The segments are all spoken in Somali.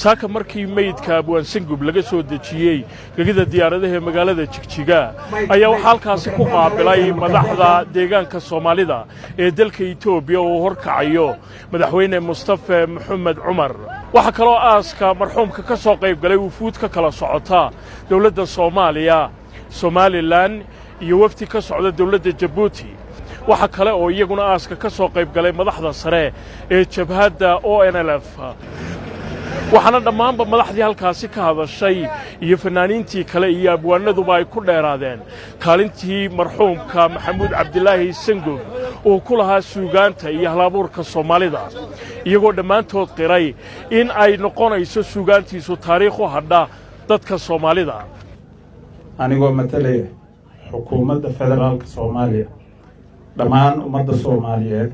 saaka markii meydka abwaan sangub laga soo dejiyey gegida diyaaradaha ee magaalada Jigjiga ayaa waxa halkaasi ku qaabilay madaxda deegaanka Soomaalida ee dalka Itoobiya oo horkacayo madaxweyne Mustafa Maxamed Cumar waxa kale oo aaska marxuumka ka soo qayb galay wufuud ka kala socota dawladda Soomaaliya Somaliland iyo wafdi ka socda dawladda Djibouti waxa kale oo iyaguna aaska ka soo qayb galay madaxda sare ee jabhadda ONLF waxaana dhammaanba madaxdii halkaasi ka hadashay iyo fanaaniintii kale iyo abwaanaduba ay ku dheeraadeen kaalintii marxuumka Maxamuud Cabdilaahi Sangub oo ku lahaa suugaanta iyo hal-abuurka Soomaalida iyagoo dhammaantood qiray in ay noqonayso suugaantiisu taariikh u hadha dadka Soomaalida anigoo matalaya xukuumadda federaalka Soomaaliya dhammaan ummadda Soomaaliyeed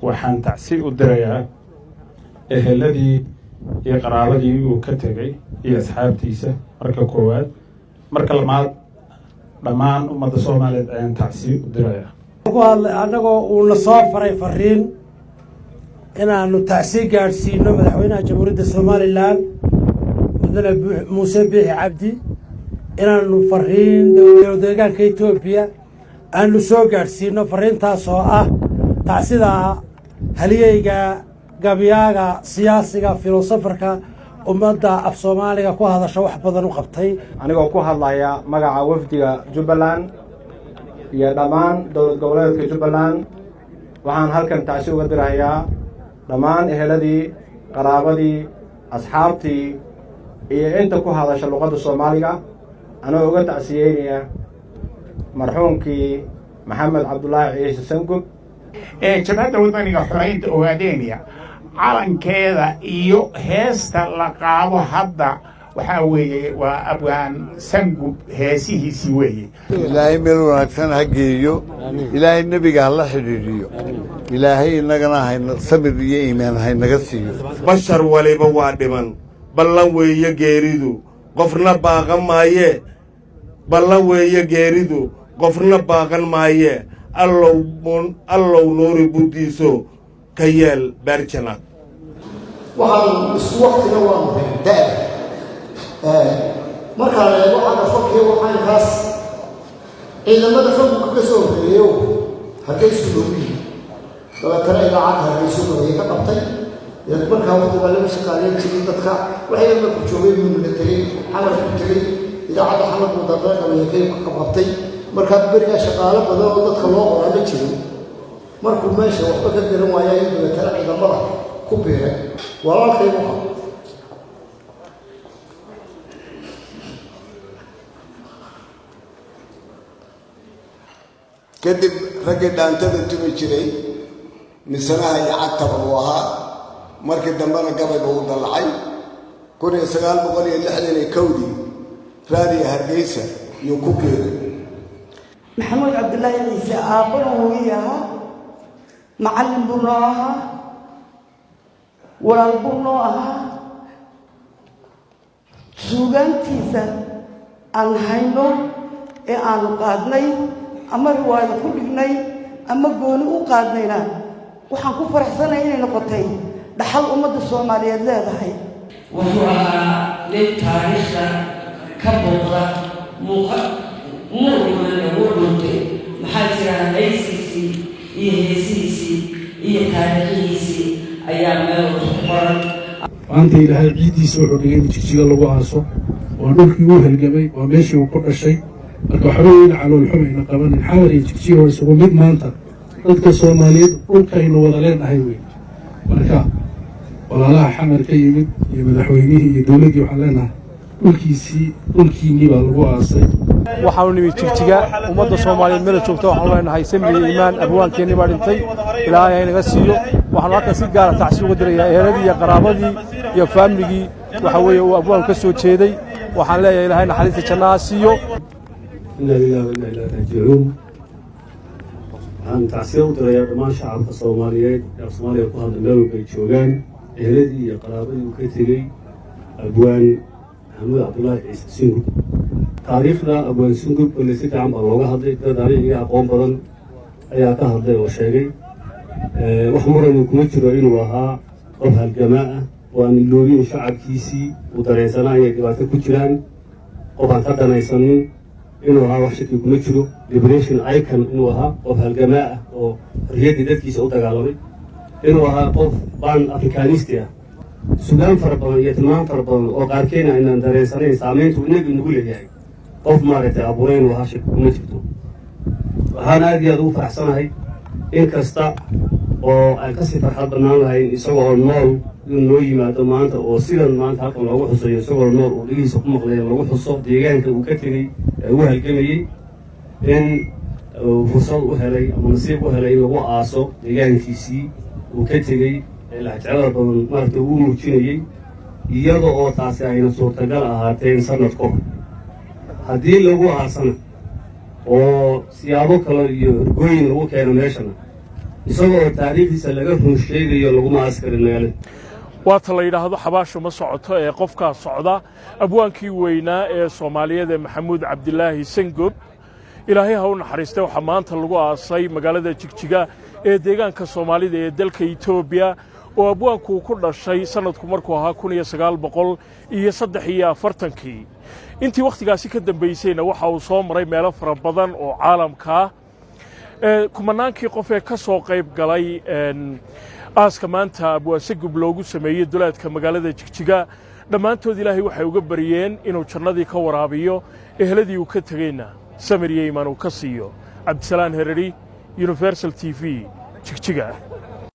waxaan tacsi u dirayaa eheladii iyo qaraabadii uu ka tagay iyo asxaabtiisa marka koowaad marka labaad dhammaan ummadda Soomaaliyeed ayaan tacsi u dirayaa anagoo uu soo faray fariin inaanu tacsi gaarsiino madaxweynaha jamhuuriyadda Soomaaliland mudane Muuse Biixi Cabdi inaanu fariin dowladda deegaanka Itoobiya aanu soo gaarsiino fariintaas oo ah tacsida haliyeyga gabyaaga siyaasiga filosofarka ummadda af Soomaaliga ku hadasho wax badan u qabtay anigoo ku hadlaya magaca wafdiga Jubbaland iyo dhammaan dowlad goboleedka Jubbaland waxaan halkan tacsi uga dirayaa dhammaan eheladii qaraabadii asxaabtii iyo inta ku hadasha luqadda Soomaaliga anoo uga tacsiyeynaya marxuumkii Maxamed Cabdulaahi Ciise Sangub jabhadda wadaniga xoreynta Ogaadeniya calankeeda iyo heesta la qaado hadda waxa weeye waa abwaan Sangub heesihiisii weeye ilaahay meel wanaagsan ha geeyo ilaahay nabiga ha la xidhiidhiyo ilaahay inagana hayna sabir iyo iimaan haynaga siiyo bashar waliba waa dhiman ballan weeye geeridu qofna baaqan maaye ballan weeye geeridu qofna baaqan maaye allow nuuri buddiiso ka yeel baarjanaad waxaan isku waqtiga waa muhiimtaa marka la eego xagga fakriga waxaan kaas ciidamada fanku ka soo horeeyo halkay isu dhowyihiin dabeetana idaacadda halkay soo horeeyay ka qabtay markaa waqtiga lagu shaqaaleyn jiray dadka waxay marku joogay muumina tegey xamar ku tegey idaacadda xamar buu dardar dhameeyay ka qabtay markaa beriga shaqaale badan oo dadka loo qoraa ma jirin markuu meesha waxba ka garan waayay in dabeetana ciidamada ku biiray walaalkay waxa kadib raggii dhaantada tumi jiray misanaha iyo cagtaba uu ahaa markii dambena gabayba uu dallacay 1961 raadiyo Hargeysa iyo ku geeray محمود عبد الله عيسى أقوله وياها معلم بناها ولا بناها سوغان تيسا عن هينو عن قادني أما رواية كلني أما قولوا قادنينا وحنكو فرحسنا إني نقطين بحل أمد الصومالية لا هاي وهو للتاريخ كبوضة مؤمن ورده محاجر عيسيسي يهسيسي يتاريخيسي أيام القرآن وأنت إلى هذا الجدي سوى حقيقي تشجيع الله وعصو ونوحي وها الجمي وماشي وكل شيء الكحرين على الحمى قبل الحاضر تشجيع ويسوى مد ما أنت ضد الصوماليين قلت إنه وضلين أهوي ولكن ولا لا حمر كيمد يمدحوينيه يدولدي وحلنا dhulkiinii baa lagu aasay waxaanu nimid Jigjiga ummadda Soomaaliyeed meel joogto waxaan leenahay samir iimaan abwaankeenii baa dhintay ilaahay naga siiyo waxaan halka si gaar ah tacsi uga dirayaa eheladii iyo qaraabadii iyo family-gii waxa weeye uu abwaan ka soo jeeday waxaan leeyahay ilaahay naxariista jannaha siiyo inna lillahi wa inna ilayhi raaji'uun waxaan tacsi u dirayaa dhammaan shacabka Soomaaliyeed ee Soomaaliya ku hadla meel ay joogaan eheladii iyo qaraabadii uu ka tegay abwaan محمود عبد الله عيسى سنجب تاريخنا أبوان سنجب اللي سكع عم الله هذا تاريخ أقوم بدن أي هذا وشيء وحمر من كمتر إنه وها قبها الجماعة وأن اللورين شعب كيسي ودريسنا يقبات كتيران وبعد هذا نيسانين إنه ها وحشة يكملوا ليبريشن أيكون إنه ها وبهالجماعة وريادي ذات كيس أو تجعلوني إنه ها قف بان أفريقانيستيا سودان فربان يتمان فربان وقاركينا إن دريسنا سامين تونيك نقول يعني قف مارت أبوين وهاشك كملتوا هذا يدو فرحسنا هاي إن كستا وأكسي فرحات بنانا هاي يسوع النور نوي ما تمانت وسيرا ما أنت حكم لو حصل يسوع النور وليه سقم مقلي لو حصل ديجان كوكتري هو هالجميع إن فصل وهلي منصب وهلي لو عاصو ديجان كيسي وكتري اللي تعرض من مرتبو مجني يضع تاسعين صوت جل هاتين سنة كم هذه لو عاصنا وسيابو كلا يرجعين لو كانوا ماشنا isagoo taariikhdiisa laga run sheegayo laguma askarinayay waa ta la yiraahdo xabaasho ma socoto ee qofka socda abwaankii weynaa ee Soomaaliyeed Maxamuud Cabdilaahi Sangub ilaahay ha u naxariisto waxa maanta lagu aasay magaalada Jigjiga ee deegaanka Soomaalida ee dalka Itoobiya oo abwaanku ku dhashay sanadku markuu ahaa 1943 intii waqtigaasi ka dambeysayna waxa uu soo maray meelo fara badan oo caalamka kumanaankii qof ee ka soo qayb galay aaska maanta abwaan Sangub loogu sameeyay duleedka magaalada Jigjiga dhammaantood ilaahay waxay uga bariyeen inuu jannadii ka waraabiyo ehladii uu ka tagayna samir iyo iimaan uu ka siiyo Cabdisalaan Herari Universal TV Jigjiga